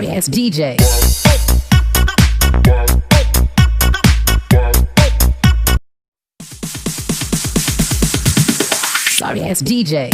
Sorry ass DJ. Sorry ass DJ.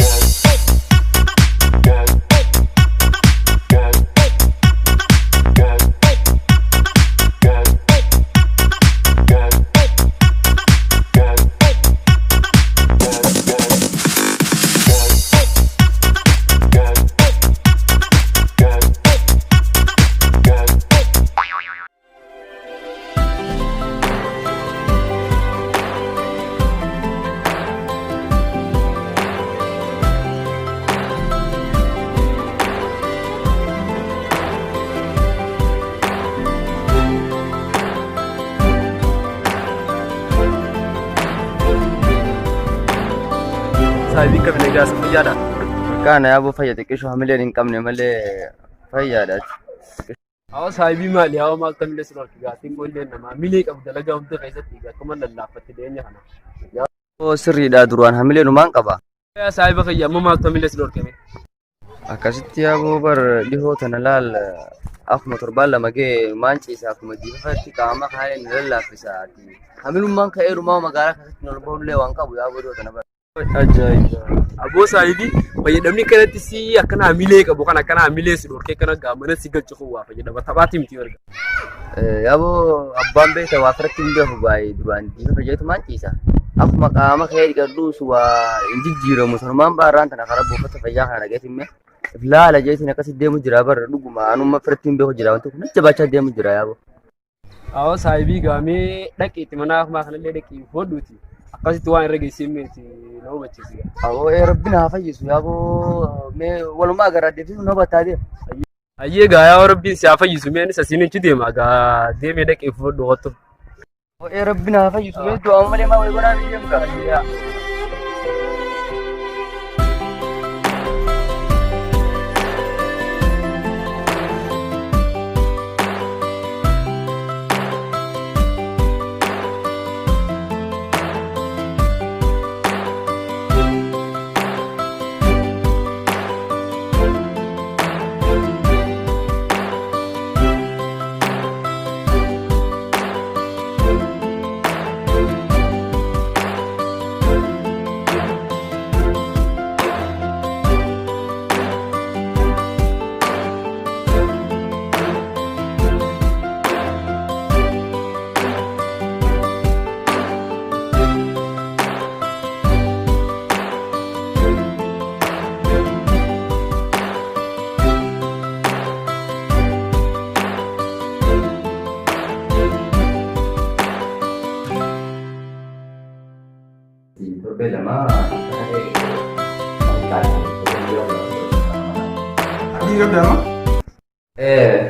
Sahibi kami lagi asal fayyada. Kana ya bu fayyada kisho hamileen hin qabne malee fayyadaati. Awa sahibi maali hawa maal kami lesu lorki gaatiin qoillee nama milee qabu dalagaa hunda keessatti akkuma lallaafatti deenya kana. Oo sirriidha duraan hamileen humaan qaba. Yaa sahiba fayya amma maal kami lesu lorkame. Akkasitti yaa bu bar dhihoo tana laal akkuma torbaan lama ga'e maan ciisa akkuma jiifatti qaama kaayeen lallaafisaati. Hamilummaan ka'eerumaa magaalaa keessatti ol bahullee waan qabu yaa bu dhihoo tana bar. Ajaa'iba. Aboo sahibi fayyadamni kanatti si akkana hamilee qabu kan akkana hamilee si dhorkee kana gaamana si galchuuf waa fayyadama taphaati miti erga. Yaaboo abbaan beektaa waa firatti hin beeku baay'ee duraan diina fayyadatu maan ciisa. Akkuma qaama ka'ee gadhuus waa hin jijjiiramu sanumaan baarraan tana karaa buufata fayyaa kana dhageetimme. Laala jeetiin akkasii deemu jira barra dhuguma anuma firatti hin beeku jira wanti kun jabaachaa deemu jira yaaboo. Awwa sahibii gaamee dhaqiitti mana akkuma kanallee dhaqii hodhuuti. Akkasitti waan irra geessee meeti nama hubachiisa. Awoo rabbi na fayyisu yaaboo mee walumaa gara deebisu na battaatee. Ayyee gaa yaa rabbiin si haa fayyisu mee isa siinichi deema gaa deemee dhaqee hodhu hottu. Rabbi na fayyisu mee du'aa malee maa wayii godhaa ni deemu gaa.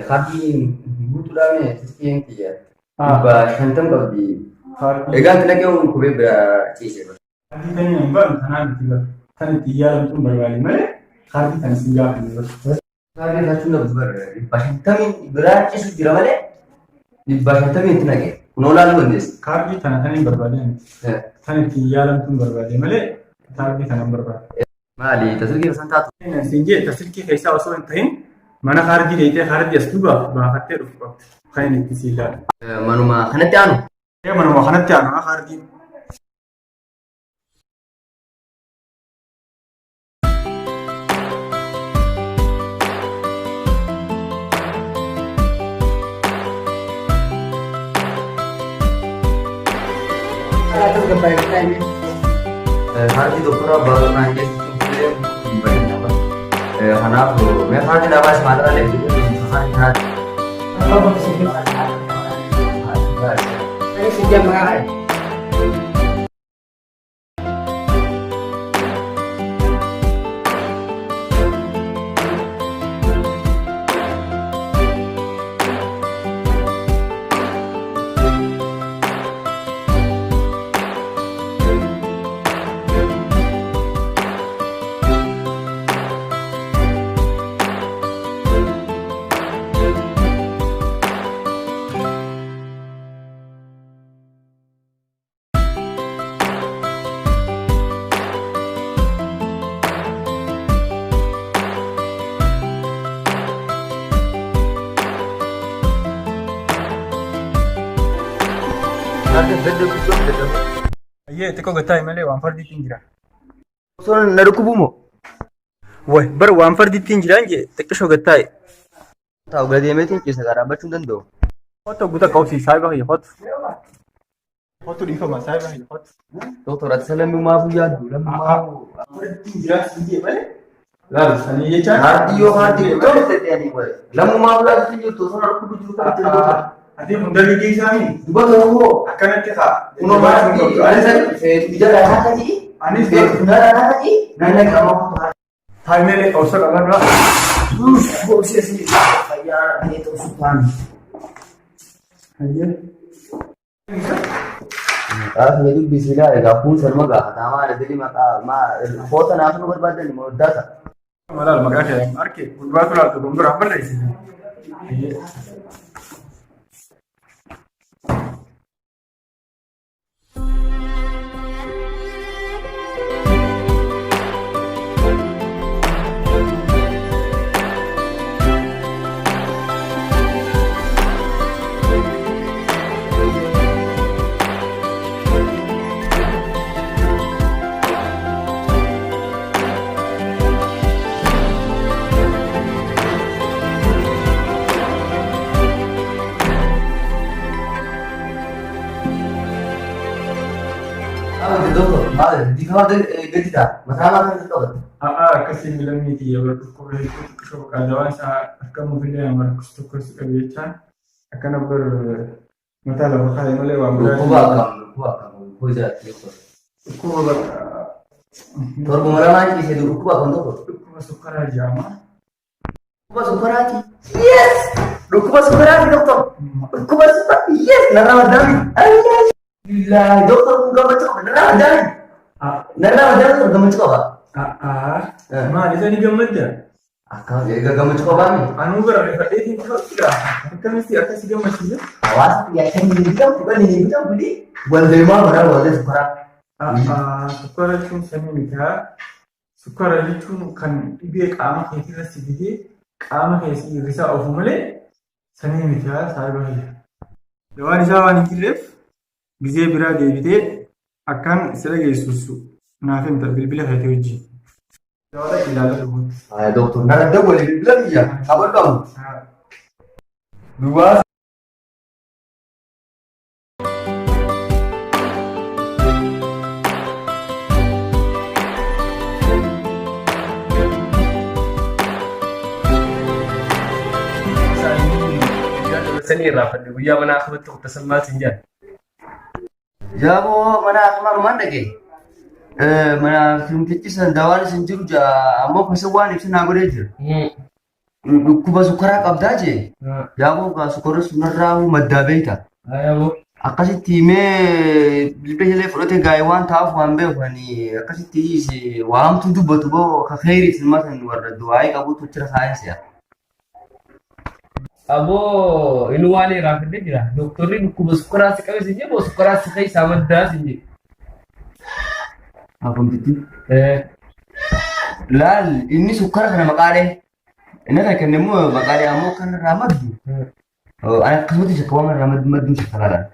Khadi butuh dame sekian kia. Ba shantam kabdi. Egan tena kau kube bera cise. Khadi kan yang bang kanan tiga. Kan tiga itu berbalik mana? Khadi kan singgah ni. Khadi kan sudah ber. Ba shantam bera cise dira mana? Ba shantam itu nage. Nolan bendis. Khadi kan yang berbalik. Kan tiga itu berbalik mana? Khadi kan berbalik. Mali tasir kita santat. Singgah tasir kita kisah asal entain. Mana khadi ni? Khadi astuba. Bahkan terus. Kain itu silat. Manuma khanati anu. Ya manuma khanati anu. Khadi. Atur kebaik ini. Khadi tu pura baru nanti tu baik apa? Anak tu, मैं khadi dapat semata lagi. Khadi. Apa sih? Ini sejam mengalir. ganda guddoo ganda. Ayyee xiqqoo gattaa malee waan fardiitiin jira. Osoo na dhukkubumoo? Way bara waan fardiitiin jiraan jee xiqqishoo gattaa. Taa'u gadeemeetiin ciisa garaabachuu hin danda'u. Foto guutaa qawwee saayiba hiyya foto. Foto dhiifama saayiba hiyya foto. Doktor ati lammummaa yaaddu lammummaa. Fardiitiin jiraan sii malee. Laal sanii jechaan. Haadhiyyoo haadhiyyoo ta'uu danda'anii wayi. Lammummaa yaaddu hin jirtu osoo na dhukkubu jiru kan itti dhaggeeffatu. Ati hunda gaggeessaanii. Dubata hoo Akkanatti ta'a. kunoo maatii anis ija dhanaa ta'i. Anis Buna dhanaa ta'i. Nanna qaama. Taayimeelee qawwee qabanirraa. Boosesi fayyaa ta'uu suphaan. Ayyee. Kaas ni dubbisi ilaa egaa kun salma gaafata maal edeli maqaa foota naaf nu barbaadan immoo daata. Malaal maqaa kee arke gurbaatu laatu gombiraa barreessi. Doktor, maal di kau gadi tak? Masalah kan doktor. Akkasiin lammiitii yeroo tokko xiqqishoo qaadawaan isaa akka muufillee amarkus tokkos qabeechaan akkana bar mataa lafa kaa'e malee waan Kuba kuja doktor. dhukkuba bakka Torbu maramaan ciise dulu kuba kan doktor. dhukkuba sukkaraa jedhama. Kuba sukarati. Yes. Kuba sukarati doktor. Kuba sukarati. Yes. Naramadami. Ayah. Gila, dokter enggak macam naramadami. Naramadami enggak macam apa? Maal isa ni gammadda? Akka gaggamu macam apa ni? Anuu bara fadheetiin jira. Akkamitti akkasi gammachiisa? Hawaasa biyya kan bukan ini kita beli. Waldema mana walde sukara. Sukkara jechuun samii mitaa. Sukkara jechuun kan dhibee qaama keetii irratti fidee qaama keessi irrisaa ofu malee samii mitaa saayiba hiyya. Dawaan isaa waan hin jirreef gizee biraa deebitee akkaan sila geessuusu naaf himta bilbila feete wajjin. Dawaa ilaalaa dhufuuti. Dokter, nara boleh bilang iya. Kabar kamu? Dua. Sani irraa fadhe guyyaa mana akkamatti tokko tasammaatti hin jedhan. Jabo mana akmal mana ke? Mana kimtichi sandawaan sin jiru ammoo fasa waan ibsa naa godhee jira. Dhukkuba sukkaraa qabdaa jee. Jabo gaa sukkara sunarraa maddaa beekta. Akkasitti himee bilbila illee fudhate gaa'ee waan taa'uuf waan beekanii akkasitti waamtu dubbatu boo ka kheyrii silmatan warra du'aa'ee qabuutu achirra saayinsiya. Aboo inni waan irraa fidee jira. Doktorri dhukkuba sukkaraa si qabe si jee moo sukkaraa si keessaa maddaa si jee. Akumtitti. Laal inni sukkara kana maqaalee. Inni kan kennamu maqaalee ammoo kan irraa maddu. Akkasumatti shakka waan irraa maddu shakka laalaan.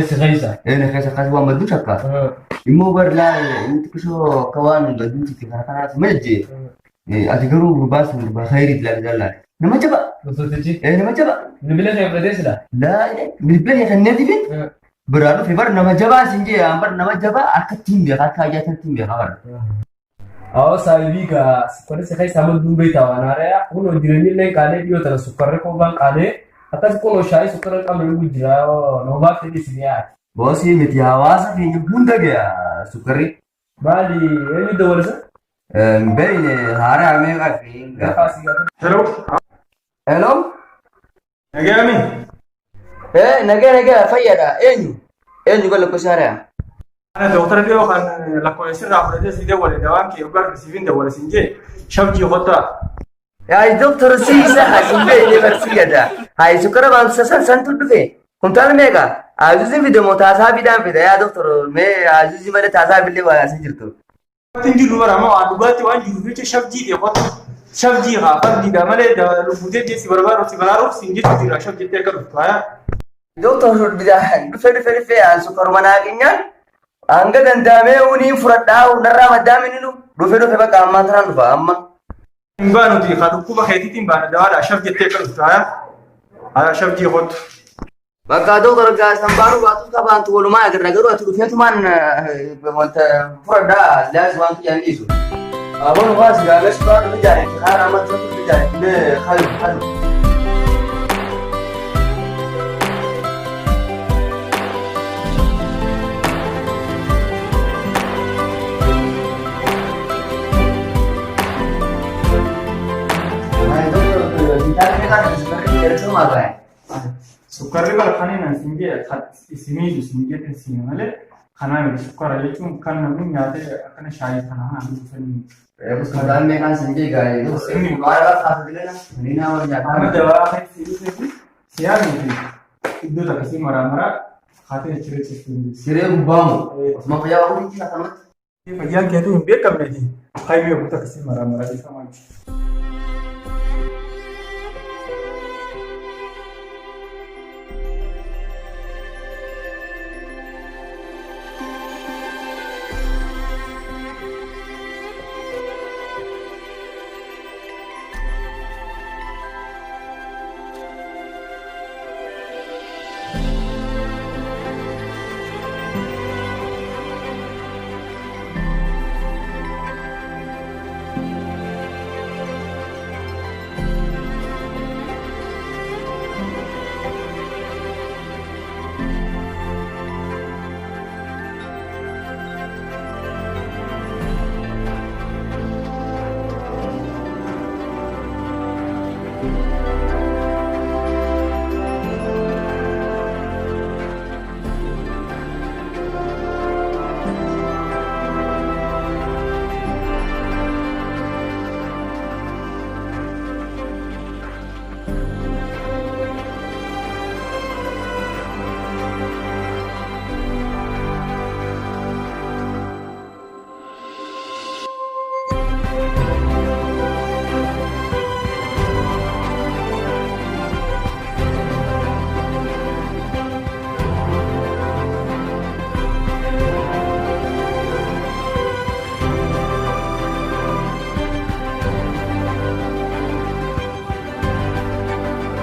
Si keessa. Inni keessa akkas waan maddu shakka. Immoo bar laal inni xiqqishoo akka waan madduutti kana kanaatti majjee. Ati garuu gurbaasu gurbaa kheyrii ilaalaa. Nama jaba. Gosotichi. Nama jaba. Bilbila kee fudhatee sila. Laa bilbila kenneeti fi biraa dhufe bar nama jabaa sin jee bar nama jabaa akka ittiin beekaa akka ajaa'iban ittiin beekaa bara. Awwa saayibii gaa sukkarri si keessaa madduu beektaa waan haaraya kun hojireenyi illee qaalee dhiyoo tana sukkarri koobaan qaalee akkas kun shaayi sukkarri qabne dhugu jira noomaa fedhi si dhiyaate. Boosii miti hawaasa keenya hunda gaya sukkarri. Maali eenyu dabalisa? Beeyne haaraa meeqaa fi Hello. Hello? Nagaami. Nagaa fayyada eenyu? Eenyu kan lakkoofsa haaraa? Ana doktora dhiyoo kan lakkoofsi irraa fudhatee si dawwale dawaan kee garga siifin dawwale sin jee shabjii qottaa. Yaay doktor siisa hasin beeyne barsiiyada. Haay sukkara baamsa santu dhufe. Kuntaal meeqa? Azuzi fidamoo taasaa bidaan fida yaa doktor mee azuzi malee taasaa billee waa asin jirtu. Wanti jiru bara moo dhugaatti waan jiru jecha shabjii dhee qotta. Shabjii haa fardiidha malee lubbutee deessi barbaaduuf si baraaruuf siin jechuudha shabjii akka dhuftu hayaa. Doktor dhufe sukkaruma naaqinyaan hanga danda'amee unii fudhadhaa hundarraa maddaamini dhufe bakka ammaa tanaan dhufa amma. Hin baanuti haa dhukkuba keetiitiin baana dawaadha ashaf jettee kan dhuftu haa ashaf jeeqottu. Bakka doktor gaasan baanu baatu qabaantu walumaa agarra garuu ati dhufeetumaan wanta fudhadhaa laas waantu jaannisu. Abon waas gaales baanu bijaaretti haara amma tokko bijaaretti bee halu. Sukkarri balfanii nan sinjee isiniitu sinjee siin malee kanaan sukkara jechuun kan namni nyaatee akkana shaayii kana hanaan dhufanii. Kadaan meeqaan sinjee gaa'ee inni maal taasifalee ni nama nyaata. Amma dawaa kan sibiilee siyaasni iddoo akkasii maraa haatee ciree ciisuun. Siree gubbaamu osuma fayyaa waan hin kanatti. Fayyaan keetu hin beekamne hayyuu eeguutu akkasii maraa isa maal.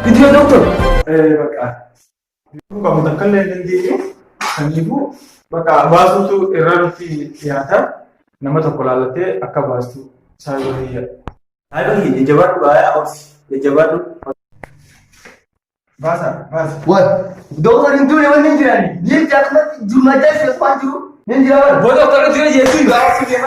Video doktor. Bakka kamu takkan lain dia kan ibu bakka basu tu error ti tiada nama tu kalau latih akka basu saya dia. Ayo ni jabat bahaya aus. Jabat Bahasa. What? Doktor itu lewat ni jirani. Dia cakap cuma jadi sesuatu. Ni jiran. Bodoh kalau dia jadi enggak sih dia